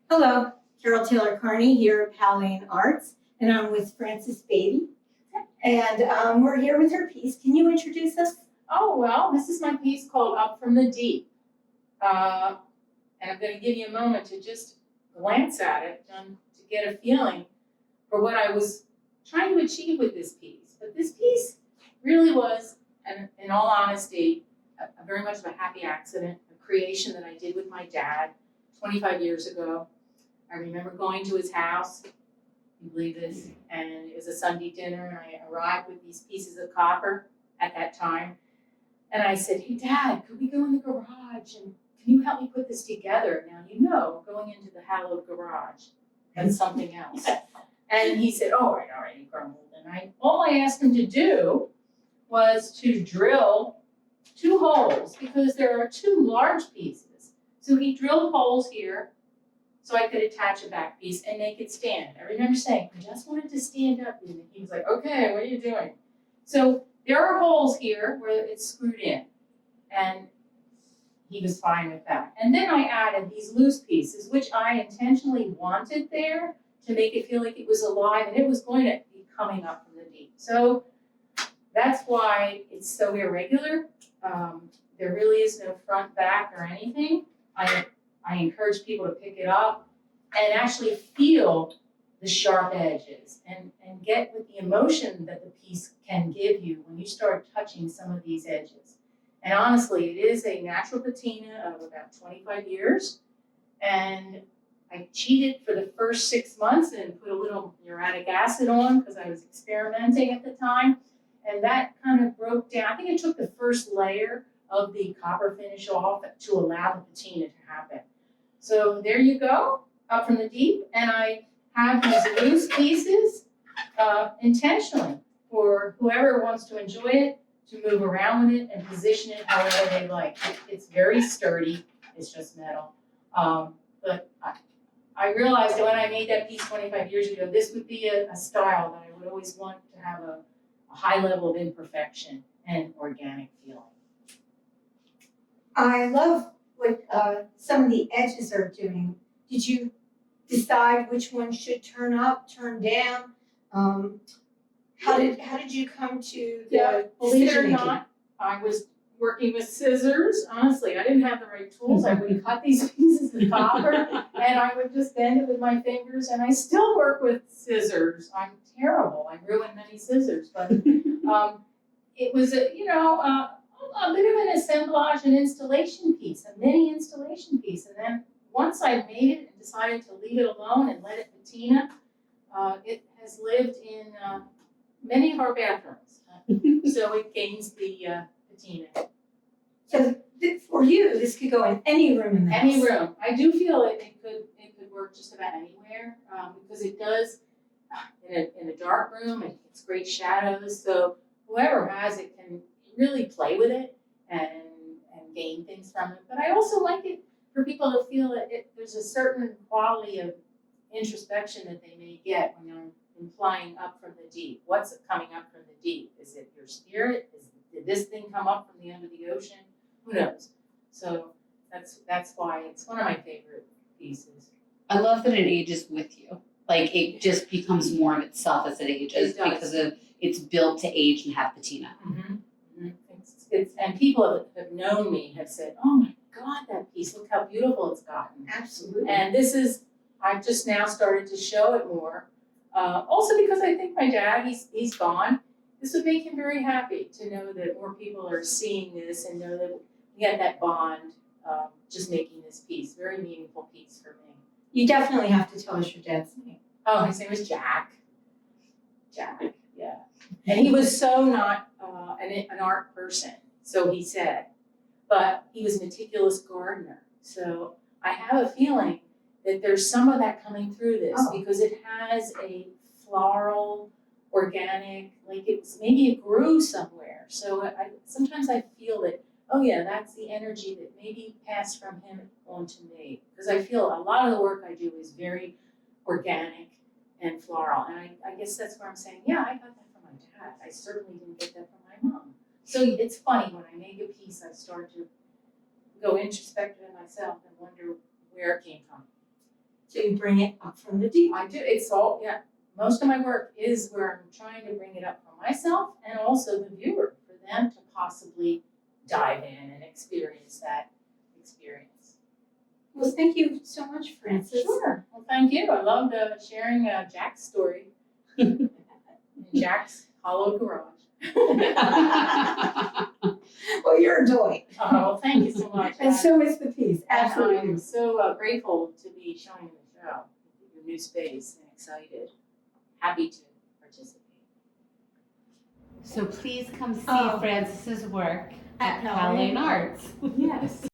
Hello, Carol Taylor-Kearney here at Powell Arts, and I'm with Frances Beaty. And we're here with her piece. Can you introduce us? Oh, well, this is my piece called Up from the Deep. And I'm going to give you a moment to just glance at it and to get a feeling for what I was trying to achieve with this piece. But this piece really was, and in all honesty, a very much of a happy accident, a creation that I did with my dad 25 years ago. I remember going to his house, you believe this, and it was a Sunday dinner, and I arrived with these pieces of copper at that time. And I said, "Hey, Dad, could we go in the garage and can you help me put this together?" Now, going into the hallowed garage, that's something else. And he said, all right, he grumbled. And all I asked him to do was to drill 2 holes because there are 2 large pieces. So he drilled holes here so I could attach a back piece and make it stand. I remember saying, I just wanted to stand up. And he was like, okay, what are you doing? So there are holes here where it's screwed in. And he was fine with that. And then I added these loose pieces, which I intentionally wanted there to make it feel like it was alive and it was going to be coming up from the deep. So that's why it's so irregular. There really is no front, back, or anything. I encourage people to pick it up and actually feel the sharp edges and get with the emotion that the piece can give you when you start touching some of these edges. And honestly, it is a natural patina of about 25 years. And I cheated for the first 6 months and put a little uric acid on because I was experimenting at the time. And that kind of broke down. I think it took the first layer of the copper finish off to allow the patina to happen. So there you go, Up from the Deep. And I have these loose pieces intentionally for whoever wants to enjoy it, to move around with it and position it however they like. It's very sturdy, it's just metal. But I realized that when I made that piece 25 years ago, this would be a style that I would always want to have a high level of imperfection and organic feeling. I love what some of the edges are doing. Did you decide which one should turn up, turn down? How did you come to the Believe it or decision making? not, I was working with scissors. Honestly, I didn't have the right tools. I would cut these pieces of copper and I would just bend it with my fingers, and I still work with scissors. I'm terrible. I ruined many scissors, but it was a bit of an assemblage, an installation piece, a mini installation piece. And then once I made it and decided to leave it alone and let it patina, it has lived in many of our bathrooms. So it gains the patina. So for you, this could go in any room in the house. Any room. I do feel it could work just about anywhere because it does in a dark room. It's great shadows. So whoever has it can really play with it and gain things from it. But I also like it for people to feel that there's a certain quality of introspection that they may get when I'm flying up from the deep. What's coming up from the deep? Is it your spirit? Did this thing come up from the under the ocean? Who knows? So that's why it's one of my favorite pieces. I love that it ages with you. Like it just becomes more of itself as it ages because it's built to age and have patina. Mm-hmm. Mm-hmm. And people have known me have said, "Oh my God, that piece! Look how beautiful it's gotten." Absolutely. And I've just now started to show it more. Also because I think my dad, he's gone. This would make him very happy to know that more people are seeing this and know that we had that bond just making this piece. Very meaningful piece for me. You definitely have to tell us your dad's name. Oh, his name was Jack. Jack, yeah. And he was so not an art person, so he said. But he was a meticulous gardener. So I have a feeling that there's some of that coming through this because it has a floral, organic, maybe it grew somewhere. So sometimes I feel that, oh yeah, that's the energy that maybe passed from him onto me. Because I feel a lot of the work I do is very organic and floral. And I guess that's where I'm saying, yeah, I got that from my dad. I certainly didn't get that from my mom. So it's funny, when I make a piece, I start to go introspective in myself and wonder where it came from. So you bring it up from the deep. I do, it's all, yeah, most of my work is where I'm trying to bring it up for myself and also the viewer, for them to possibly dive in and experience that experience. Well, thank you so much, Frances. Sure, well, thank you, I loved sharing Jack's story in Jack's hollow garage. Well, you're a delight. Oh, thank you so much. And so is the piece, And absolutely. I'm so grateful to be showing the show, your new space, and excited, happy to participate. So please come see Oh. Frances's work At at Powell Powell Arts. Yes.